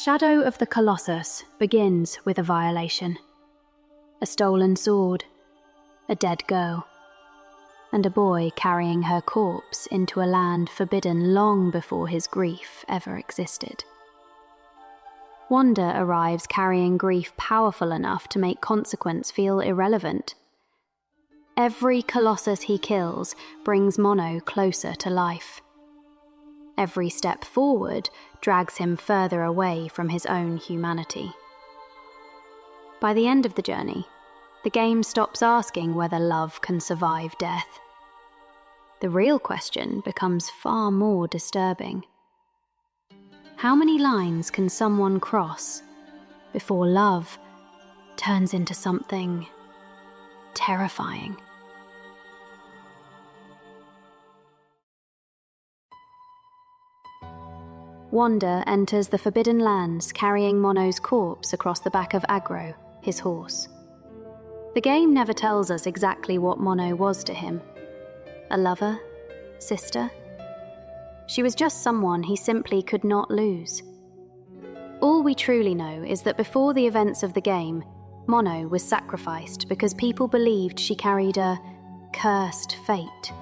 Shadow of the Colossus begins with a violation. A stolen sword, a dead girl, and a boy carrying her corpse into a land forbidden long before his grief ever existed. Wanda arrives carrying grief powerful enough to make consequence feel irrelevant. Every Colossus he kills brings Mono closer to life. Every step forward drags him further away from his own humanity. By the end of the journey, the game stops asking whether love can survive death. The real question becomes far more disturbing. How many lines can someone cross before love turns into something terrifying? Wanda enters the Forbidden Lands carrying Mono's corpse across the back of Agro, his horse. The game never tells us exactly what Mono was to him. A lover? Sister? She was just someone he simply could not lose. All we truly know is that before the events of the game, Mono was sacrificed because people believed she carried a cursed fate.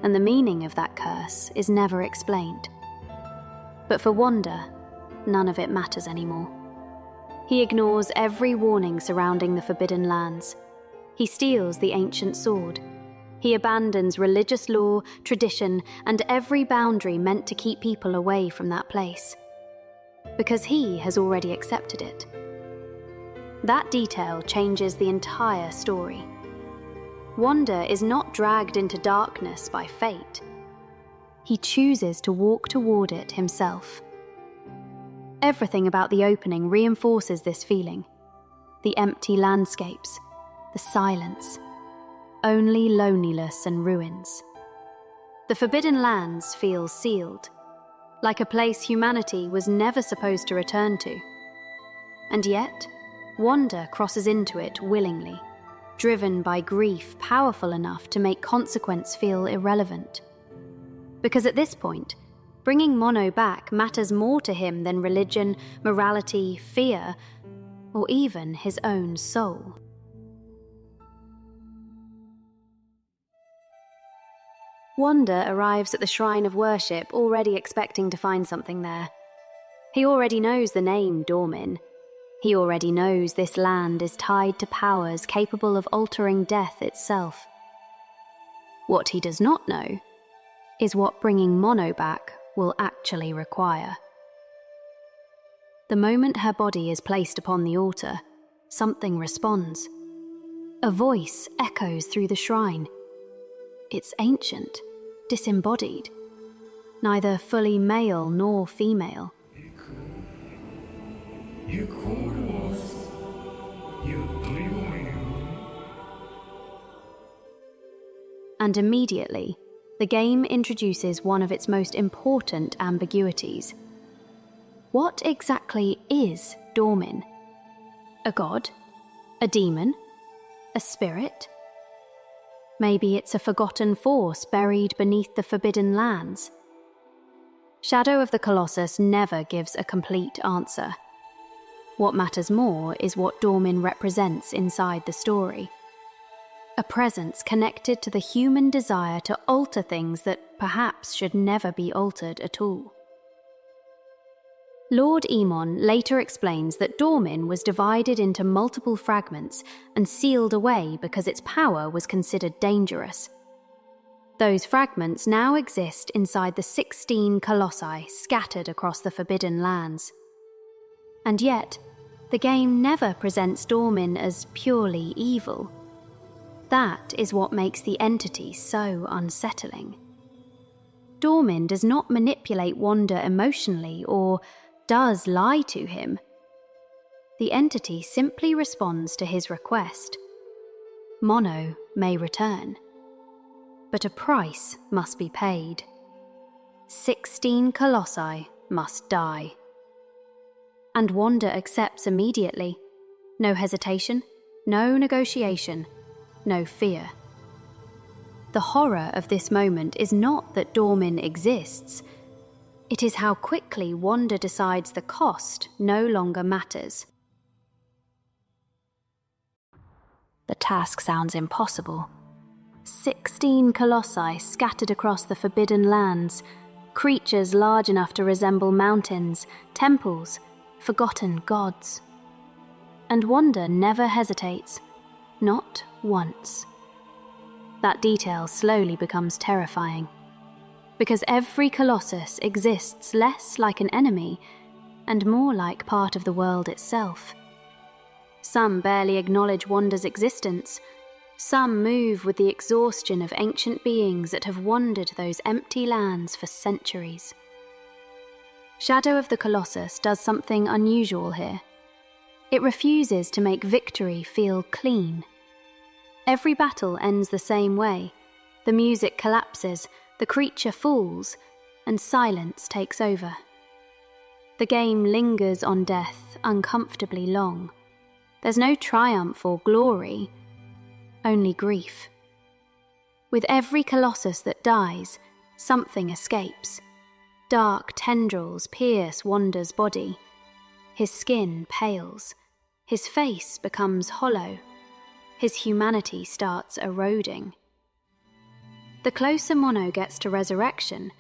And the meaning of that curse is never explained. But for Wanda, none of it matters anymore. He ignores every warning surrounding the Forbidden Lands. He steals the ancient sword. He abandons religious law, tradition, and every boundary meant to keep people away from that place. Because he has already accepted it. That detail changes the entire story. Wanda is not dragged into darkness by fate. He chooses to walk toward it himself. Everything about the opening reinforces this feeling. The empty landscapes, the silence, only loneliness and ruins. The Forbidden Lands feels sealed, like a place humanity was never supposed to return to. And yet, Wanda crosses into it willingly, driven by grief powerful enough to make consequence feel irrelevant. Because at this point, bringing Mono back matters more to him than religion, morality, fear, or even his own soul. Wanda arrives at the shrine of worship already expecting to find something there. He already knows the name Dormin. He already knows this land is tied to powers capable of altering death itself. What he does not know is what bringing Mono back will actually require. The moment her body is placed upon the altar, something responds. A voice echoes through the shrine. It's ancient, disembodied, neither fully male nor female. You called us. You believe. And immediately, the game introduces one of its most important ambiguities. What exactly is Dormin? A god? A demon? A spirit? Maybe it's a forgotten force buried beneath the Forbidden Lands. Shadow of the Colossus never gives a complete answer. What matters more is what Dormin represents inside the story. A presence connected to the human desire to alter things that perhaps should never be altered at all. Lord Emon later explains that Dormin was divided into multiple fragments and sealed away because its power was considered dangerous. Those fragments now exist inside the 16 colossi scattered across the Forbidden Lands. And yet, the game never presents Dormin as purely evil. That is what makes the entity so unsettling. Dormin does not manipulate Wanda emotionally or does lie to him. The entity simply responds to his request. Mono may return, but a price must be paid. 16 colossi must die. And Wanda accepts immediately. No hesitation, no negotiation, no fear. The horror of this moment is not that Dormin exists, It is how quickly Wanda decides the cost no longer matters. The task sounds impossible. 16 colossi scattered across the Forbidden Lands, creatures large enough to resemble mountains, temples, forgotten gods. And Wanda never hesitates, not once. That detail slowly becomes terrifying, because every Colossus exists less like an enemy and more like part of the world itself. Some barely acknowledge Wanda's existence. Some move with the exhaustion of ancient beings that have wandered those empty lands for centuries. Shadow of the Colossus does something unusual here. It refuses to make victory feel clean. Every battle ends the same way. The music collapses, the creature falls, and silence takes over. The game lingers on death uncomfortably long. There's no triumph or glory, only grief. With every Colossus that dies, something escapes. Dark tendrils pierce Wanda's body. His skin pales. His face becomes hollow. His humanity starts eroding. The closer Mono gets to resurrection,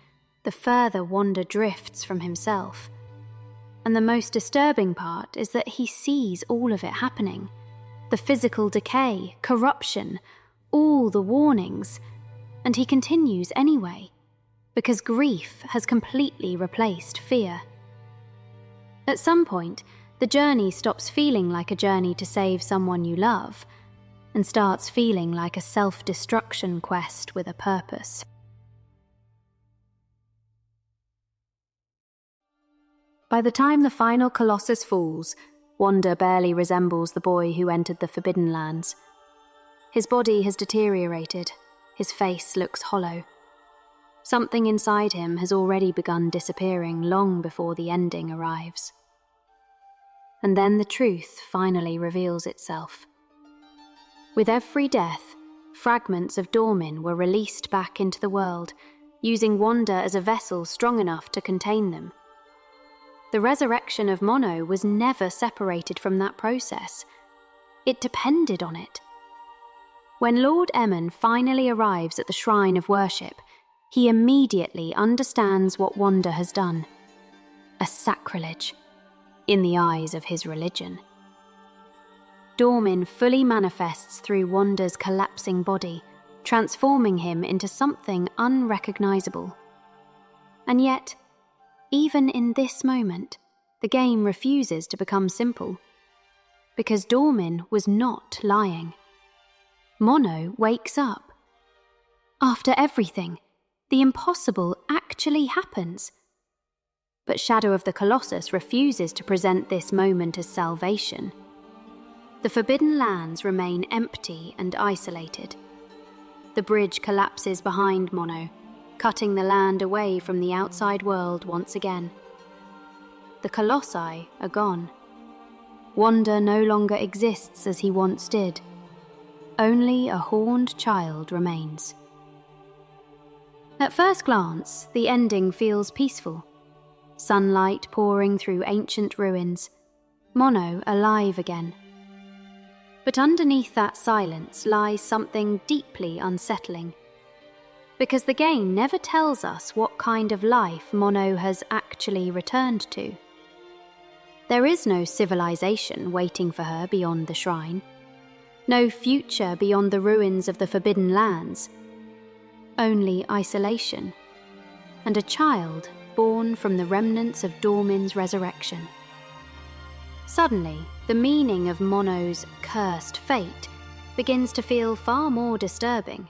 the further Wanda drifts from himself. And the most disturbing part is that he sees all of it happening. The physical decay, corruption, all the warnings, and he continues anyway, because grief has completely replaced fear. At some point, the journey stops feeling like a journey to save someone you love, and starts feeling like a self-destruction quest with a purpose. By the time the final Colossus falls, Wanda barely resembles the boy who entered the Forbidden Lands. His body has deteriorated, his face looks hollow. Something inside him has already begun disappearing long before the ending arrives. And then the truth finally reveals itself. With every death, fragments of Dormin were released back into the world, using Wanda as a vessel strong enough to contain them. The resurrection of Mono was never separated from that process. It depended on it. When Lord Emmon finally arrives at the shrine of worship, he immediately understands what Wanda has done. A sacrilege, in the eyes of his religion. Dormin fully manifests through Wanda's collapsing body, transforming him into something unrecognizable. And yet, even in this moment, the game refuses to become simple. Because Dormin was not lying. Mono wakes up. After everything, the impossible actually happens. But Shadow of the Colossus refuses to present this moment as salvation. The Forbidden Lands remain empty and isolated. The bridge collapses behind Mono, cutting the land away from the outside world once again. The Colossi are gone. Wanda no longer exists as he once did. Only a horned child remains. At first glance, the ending feels peaceful. Sunlight pouring through ancient ruins, Mono alive again. But underneath that silence lies something deeply unsettling. Because the game never tells us what kind of life Mono has actually returned to. There is no civilization waiting for her beyond the shrine. No future beyond the ruins of the Forbidden Lands. Only isolation. And a child born from the remnants of Dormin's resurrection. Suddenly, the meaning of Mono's cursed fate begins to feel far more disturbing.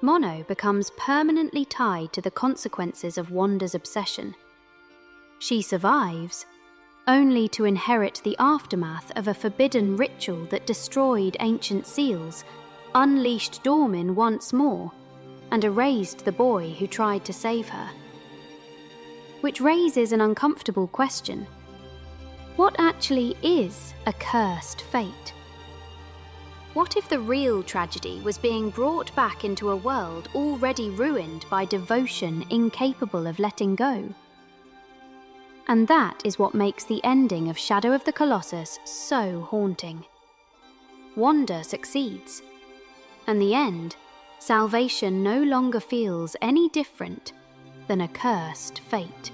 Mono becomes permanently tied to the consequences of Wanda's obsession. She survives, only to inherit the aftermath of a forbidden ritual that destroyed ancient seals, unleashed Dormin once more, and erased the boy who tried to save her. Which raises an uncomfortable question. What actually is a cursed fate? What if the real tragedy was being brought back into a world already ruined by devotion incapable of letting go? And that is what makes the ending of Shadow of the Colossus so haunting. Wonder succeeds. And the end, salvation no longer feels any different than a cursed fate.